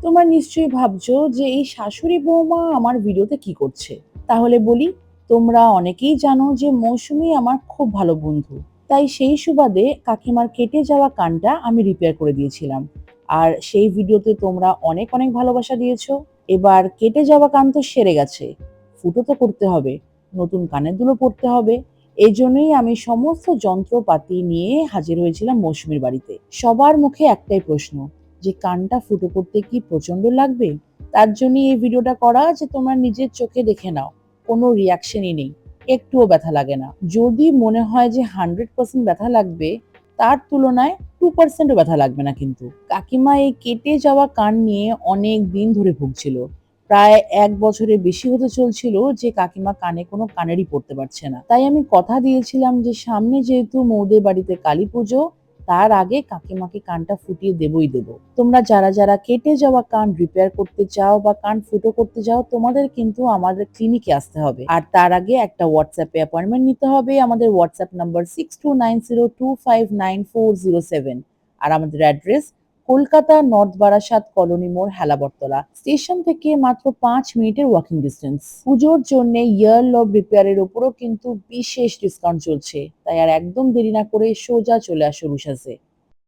তোমরা নিশ্চয়ই ভাবছো যে এই শাশুড়ি বৌমা আমার ভিডিওতে কি করছে। তাহলে বলি, তোমরা অনেকেই জানো যে মৌসুমী আমার খুব ভালো বন্ধু। তাই সেই সুবাদে কাকিমার কেটে যাওয়া কানটা আমি রিপেয়ার করে দিয়েছিলাম। আর সেই ভিডিওতে তোমরা অনেক অনেক ভালোবাসা দিয়েছো। এবার কেটে যাওয়া কান তো সেরে গেছে, ফুটো তো করতে হবে, নতুন কানের দুলও পড়তে হবে। এই জন্যই আমি সমস্ত যন্ত্রপাতি নিয়ে হাজির হয়েছিলাম মৌসুমীর বাড়িতে। সবার মুখে একটাই প্রশ্ন, যে কানটা ফুটো করতে কি প্রচন্ড লাগবে। তার জন্যই এই ভিডিওটা করা, যে তোমরা নিজের চোখে দেখে নাও। কোনো রিয়াকশনই নেই, একটুও ব্যথা লাগে না। যদি মনে হয় যে 100% ব্যথা লাগবে, তার তুলনায় 2%ও ব্যথা লাগবে না। কিন্তু কাকিমা এই কেটে যাওয়া কান নিয়ে অনেক দিন ধরে ভুগছিল। প্রায় 1 বছরের বেশি হতে চলছিল যে কাকিমা কানে কোনো কানেরই পড়তে পারছে না। তাই আমি কথা দিয়েছিলাম যে সামনে যেহেতু মৌদের বাড়িতে কালী পুজো, তার আগে কাকিমাকে কানটা ফুটিয়ে দেবই দেব। তোমরা যারা যারা কেটে যাওয়া কান রিপেয়ার করতে চাও বা কান ফুটো করতে চাও, তোমাদের কিন্তু আমাদের ক্লিনিকে আসতে হবে। আর তার আগে একটা হোয়াটসঅ্যাপে অ্যাপয়েন্টমেন্ট নিতে হবে। আমাদের হোয়াটসঅ্যাপ নাম্বার 6290259407। আর আমাদের address Kolkata north Barasat colony মোড়, হেলাবরতলা স্টেশন থেকে মাত্র 5 মিনিটের ওয়াকিং ডিস্টেন্স। পুজোর জন্য ইয়ার লব রিপেয়ারের উপরও কিন্তু বিশেষ ডিসকাউন্ট চলছে। তাই আর একদম দেরি না করে সোজা চলে আসো রুশাসে।